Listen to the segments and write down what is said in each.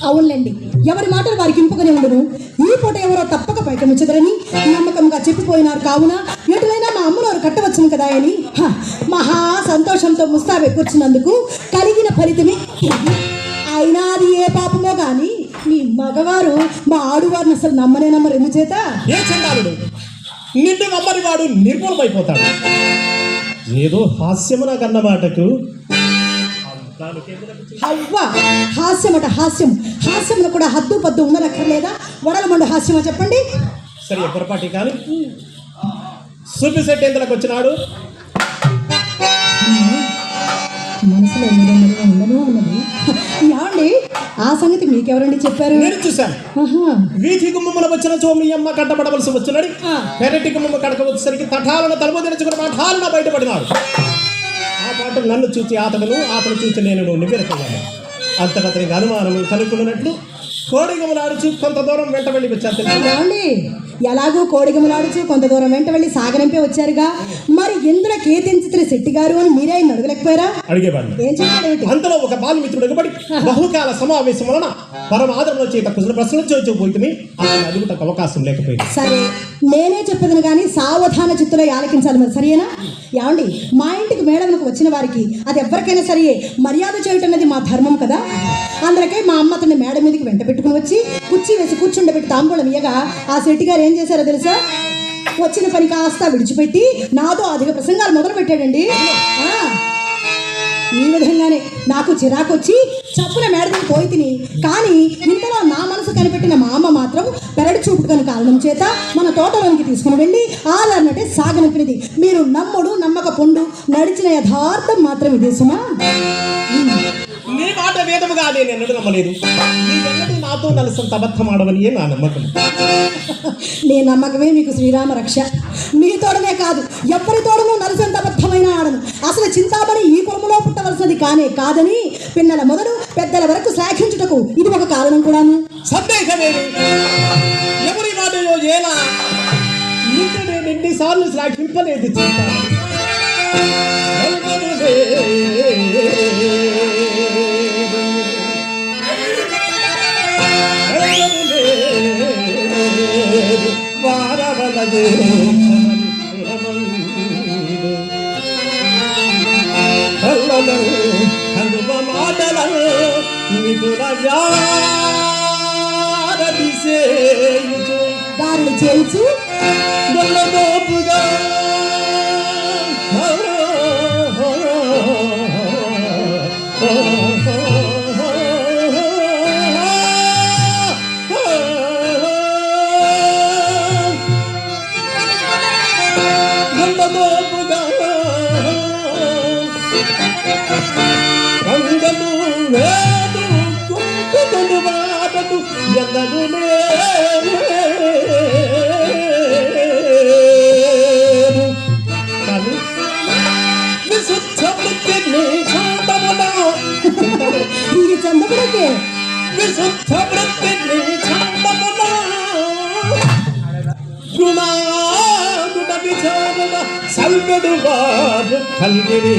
అవునులేండి, ఎవరి మాటలు వారికి ఇంపుగానే ఉండను. ఈ పూట ఎవరో తప్పక పైకమిచ్చదరని నమ్మకంగా చెప్పిపోయినారు. కావున ఎటులైనా మా అమ్మనోరు కట్టవచ్చును కదా అని మహా సంతోషంతో ముస్తాబే కూర్చున్నందుకు కలిగిన ఫలితమే. అయినా అది ఏ పాపమో గాని మీ మగవారు మా ఆడువారిని అసలు నమ్మరు. ఎందుచేత ఏ చండాలుడు నిన్ను నమ్మని వాడు నిర్మూలమైపోతాడు. ఏదో హాస్యమున కన్న మాటకు హాస్యమట హాస్యం. హాస్యంలో కూడా హద్దు పద్దు ఉండనక్కర్లేదా? వడలమండు హాస్యమా చెప్పండి. సరే పొరపాటి కానీ సూపి ఎందులోకి వచ్చినాడు. మనసులో ఉండనే ఉన్నది. ఏమండి, ఆ సంగతి మీకెవరండి చెప్పారు? నేను చూశాను. వీధి గుమ్మముల వచ్చిన చో మీ అమ్మ కట్టబడవలసి వచ్చినది. పెరటి గుమ్మమ్మ కడక వచ్చేసరికి తటాలను తలుపు తెరుచుకుని పాఠాలను బయటపడినాడు. ఆ పాట నన్ను చూచి అతను చూచి నేను నివ్వెరపోయాను. అంతకతనికి అనుమానం కనుక్కున్నట్లు కోడిగములాడుచు కొంత దూరం వెంట వెళ్ళి వచ్చారు. ఎలాగో కోడిగములాడుచు కొంత దూరం వెంట వెళ్ళి సాగనంపే వచ్చారుగా, మరి ఎందులో కేతించిత్రి శెట్టి గారు అని మీరే ఆయన అడగలేకపోయారా? అడిగేవాడిని. ఏం చెప్పాడు? అంతలో ఒక బాలిమిత్రుడు ఎగబడి బహుకాల సమావేశం వలన పరమాదరంలో చేత ప్రశ్నలు చేయకపోతుంది. అతను అడుగుటకు అవకాశం లేకపోయింది. సరే, నేనే చెప్పేదని కానీ సావధాన చిత్తులో ఆలకించాలి. మరి సరేనా? ఏమండి, మా ఇంటికి మేడలకు వచ్చిన వారికి అది ఎవరికైనా సరే మర్యాద చేయటం అనేది మా ధర్మం కదా. అందుకే మా అమ్మ అతన్ని మేడ మీదకి వెంట పెట్టుకుని వచ్చి కుర్చీ వేసి కూర్చుండబెట్టి తాంబూలం ఇయ్యగా ఆ శెట్టి గారు ఏం చేశారో తెలుసా? వచ్చిన పని కాస్త విడిచిపెట్టి నాతో అధిక ప్రసంగాలు మొదలు పెట్టాడండి. ఈ విధంగానే నాకు చిరాకు వచ్చి చప్పున మేడదిని పోయి తిని, కానీ ఇంతలో నా మనసు కనిపెట్టిన మా అమ్మ మాత్రం పెరడు చూపుకుని కారణం చేత మన తోటలోనికి తీసుకుని వెళ్ళి ఆలన్నట్టే సాగనంపినది. మీరు నమ్ముడు నమ్మక పొండు నడిచిన యథార్థం మాత్రం ఇదే సుమా. నీ మాట వేదముగా నేను ఎన్నడూ నమ్మలేదు. నీవెన్నడూ నాతో నలసంత అబద్ధం ఆడవని నా నమ్మకం. నీ నమ్మకమే మీకు శ్రీరామ రక్ష. మీ తోడనే కాదు, ఎవరి తోడను నలసంత అబద్ధమైన ఆడను. అసలు చింతామణి ఈ కులములో పుట్టవలసినది కానే కాదని పిన్నల మొదలు పెద్దల వరకు శ్లాఘించుటకు ఇది ఒక కారణం కూడాను. సందేహమేమి? ఎవరి మాటలో ఎలా ఇంటి నేను ఎన్నిసార్లు శ్లాఘింపలేదు. వారవలదే మాటలను దారులు చేయించు దొల్లదోపుగా రంగలు వేదు కుంటుడు వాడదు ఎన్నడు లేదు. కానీ విశుద్ధ వృత్తిని చందములకే విశుద్ధ వృత్తిని చందముల గుణాగుణ విచారణ సల్గడు వారు కల్గిరి.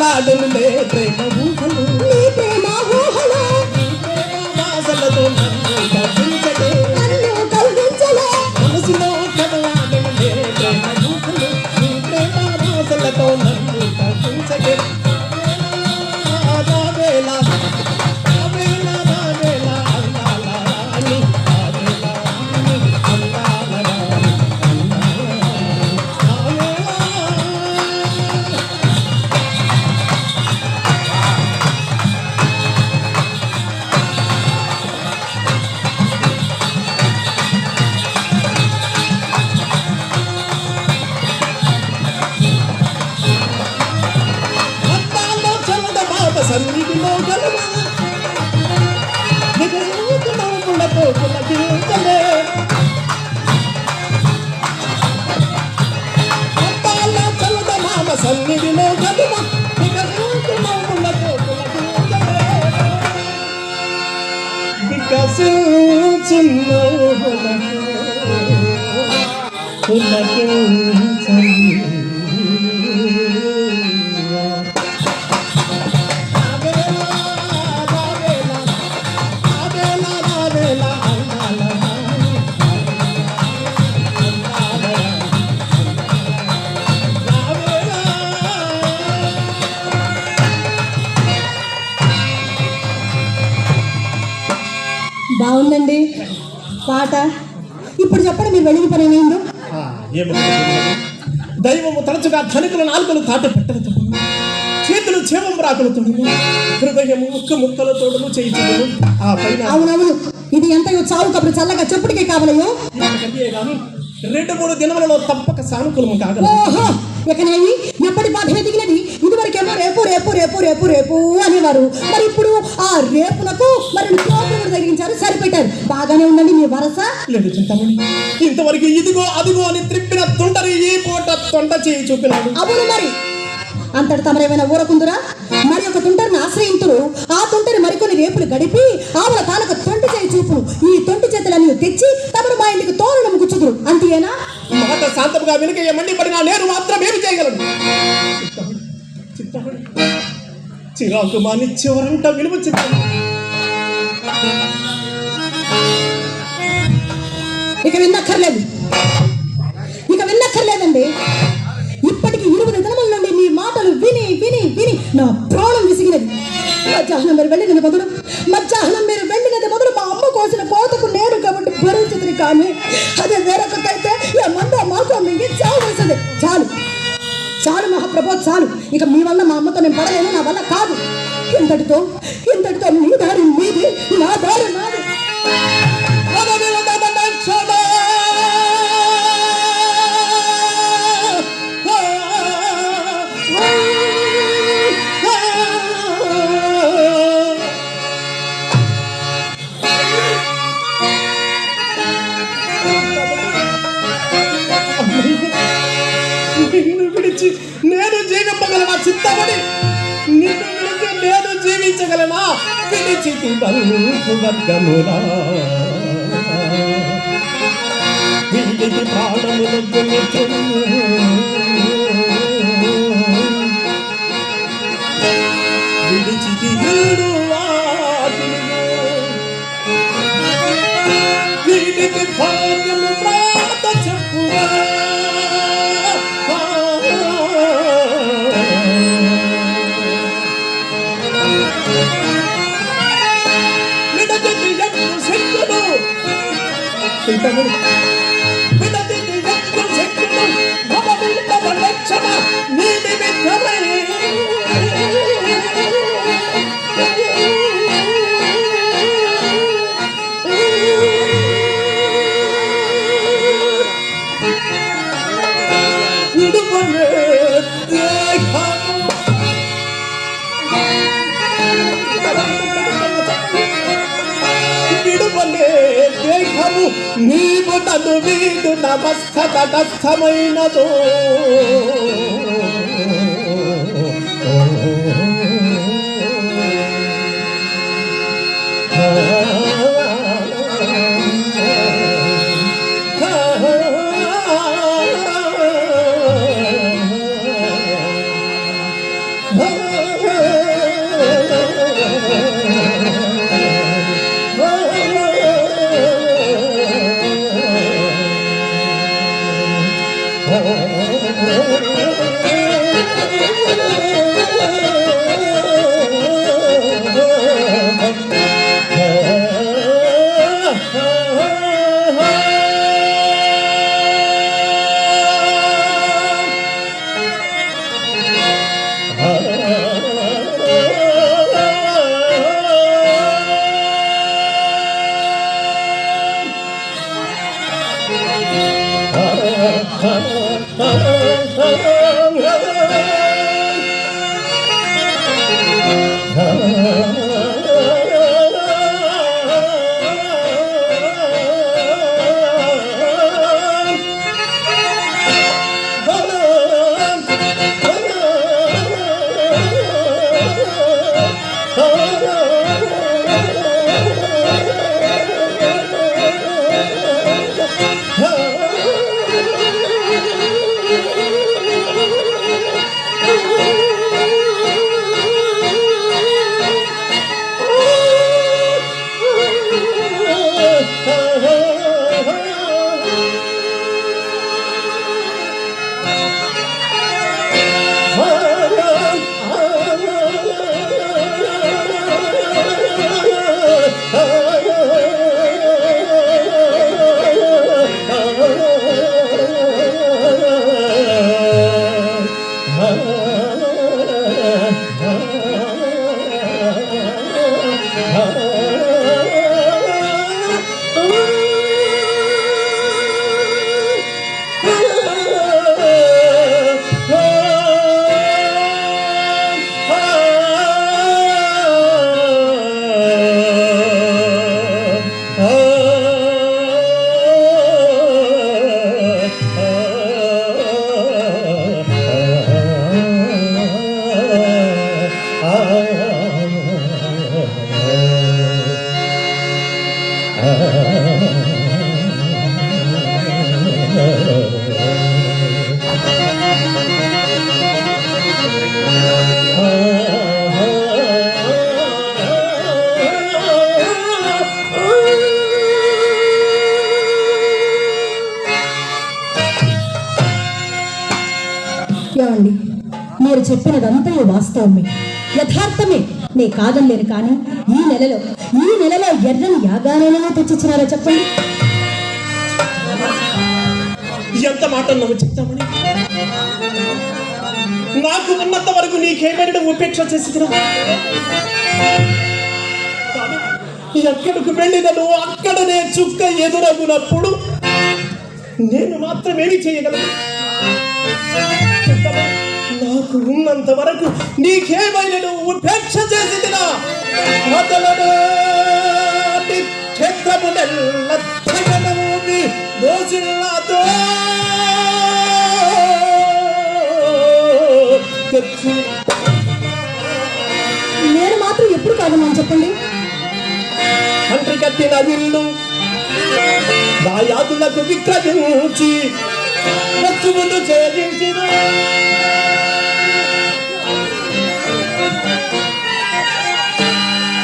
కదలాడునులే ప్రేమ ఊహలు నీ ప్రేమ ఊహలో వాసనతో నన్ను కవ్వించలే నన్ను కవ్వించలే మనసులో కదలాడునులే ప్రేమ ఊహలు నీ ప్రేమ వాసనతో నన్ను కవ్వించలే రావేళ రావేళ రావేళ అందాల రాణి రావేళ రాణి అందాల రాణి అందాల చల్లద బాబ సన్నిధిలో గలవా నిగూత నవ్వులతో పులకించలే అందాల చల్లద బాబ సన్నిధిలో గలవా నిగూత నవ్వులతో పులకించలే వికసించున్న పులకించలే బాగుందండి పాట. ఇప్పుడు చెప్పండి మీరు వెళ్ళిన పని ఏమైందో. దైవము తరచుగా ధనికుల నాలుకలు తాట పెట్టలతో చేతులు చేవం రాకులతో హృదయము ముక్క ముక్కలతోడను చేయించదు ఆ పైన అవునవును, ఇది ఎంత చావు కబురు చల్లగా చెప్పుడికే కావలయో. కానీ 2-3 దినములలో తప్పక సానుకూలము కాగలదు. ఓహో, ఇకనేమి ఎప్పటి పాఠమే దిగినది. ఇదివరకేమో రేపు రేపు రేపు రేపు రేపు అనేవారు. మరి ఇప్పుడు ఆ రేపునకు మరి కోపములు తగ్గించారు, సరిపెట్టారు. బాగానే ఉందండి మీ వరస. లేదు చింతమణి, ఇంతవరకు ఇదిగో అదిగో అని త్రిప్పిన తొంటరి ఈ పూట తొంట చేయి చూపినాడు. అవును, మరి అంతటి తమరేమైనా ఊరకుందురా? మరి ఒక తుంటరిని ఆశ్రయింతురు. ఆ తుంటరి మరికొన్ని రేపులు గడిపి ఆవుల తానొక తొంటి చేయి చూపు. ఈ తొంటి చేతులన్నీ తెచ్చి తమరు మా ఇంటికి తోరణం గుచ్చుదురు. అంతేనా? మాట శాంతముగా వెనుక మండి పడినా నేను మాత్రం ఏమి చేయగలను? చిరాకు మాని చివరంట విలువ చిత్తం. ఇక విన్నక్కర్లేదు, ఇక విన్నక్కర్లేదండి. ఇప్పటికి 20 దినముల నుండి మీ మాటలు విని విని విని నా ప్రాణం విసిగినది. మధ్యాహ్నం మీరు వెళ్ళినది మొదలు మా అమ్మ కోసిన కోతకు నేను కాబట్టి భరించుతుంది. కానీ అదే వేరొకటైతే ఏ మంద మాకు మింగి చావలసింది. చాలు చాలు మహాప్రభో, చాలు. ఇక మీ వల్ల మా అమ్మతో నేను పడలేను, నా వల్ల కాదు. ఇంతటితో మీ దారి మీది, నా దారి నాది. నిన్ను విడిచి నేను జీవింపగలనా చిత్తమని? నిన్ను విడిచి నేను జీవించగలనా? విడిచితి బంధువర్గములా విడిచి ప్రాణములకు విడిచితి విడిచి భాగ్యము ప్రాత చెప్పురా నీవు నన్ను వీడు నమస్తమైనదో ఏమండి, మీరు చెప్పినదంతా వాస్తవమే, యథార్థమే. నే కాదనలేను, కానీ ఈ నెలలో ఎర్రని యాగానైనా తెచ్చిచ్చినారా చెప్పండి. ఎంత మాట నువ్వు చెప్తామని నాకు ఉన్నంత వరకు నీకేమైనా ఉపేక్ష చేసి ఎక్కడికి వెళ్ళినను అక్కడనే చుక్క ఎదురగునప్పుడు నేను మాత్రమేమి చేయగలను? నాకు ఉన్నంత వరకు నీకేమైనా ఉపేక్ష చేసి క్షేత్రమునెల్ల తగనూపి దోసిల్లాతో నేను మాత్రం ఎప్పుడు కాదన్నాను చెప్పండి. తండ్రి కట్టిన విల్లు దాయాదులకు విక్రయించి వస్తువులు ఛేదించిన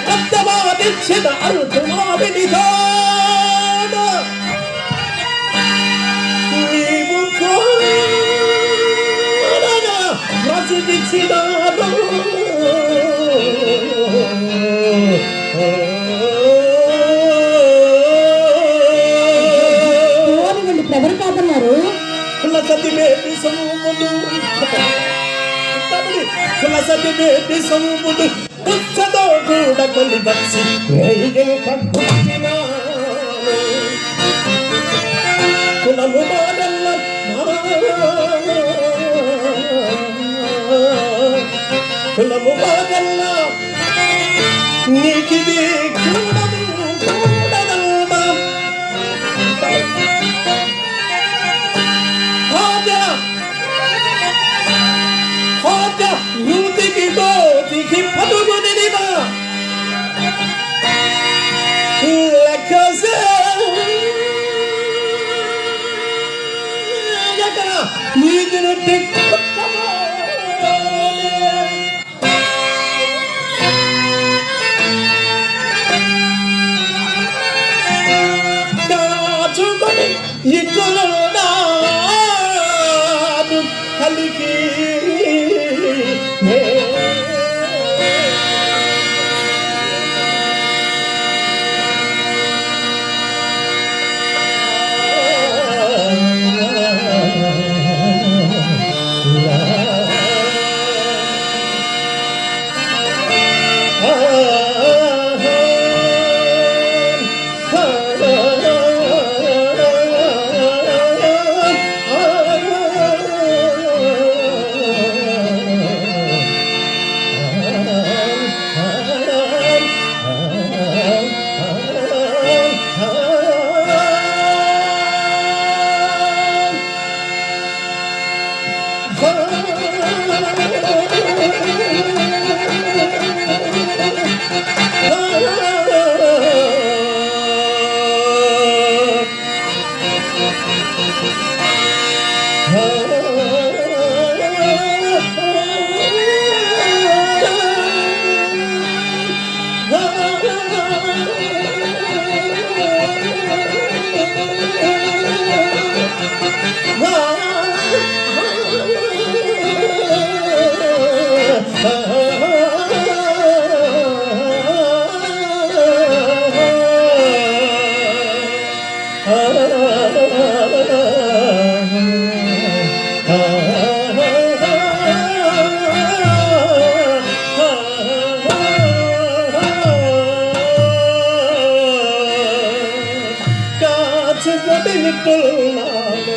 రక్తమాదిక్షిత అరుణావినితో నీవు ప్రసిద్ధించినాడు. ఎవరు కాదన్నారు? కులసతి బేటి సొమ్ములు పుచ్చతో కూడా కొన్ని వచ్చి కులము మాడల్ల కులము మాడల్ల నీకిది పలికి కాచుకొని నిట్టున్నాడు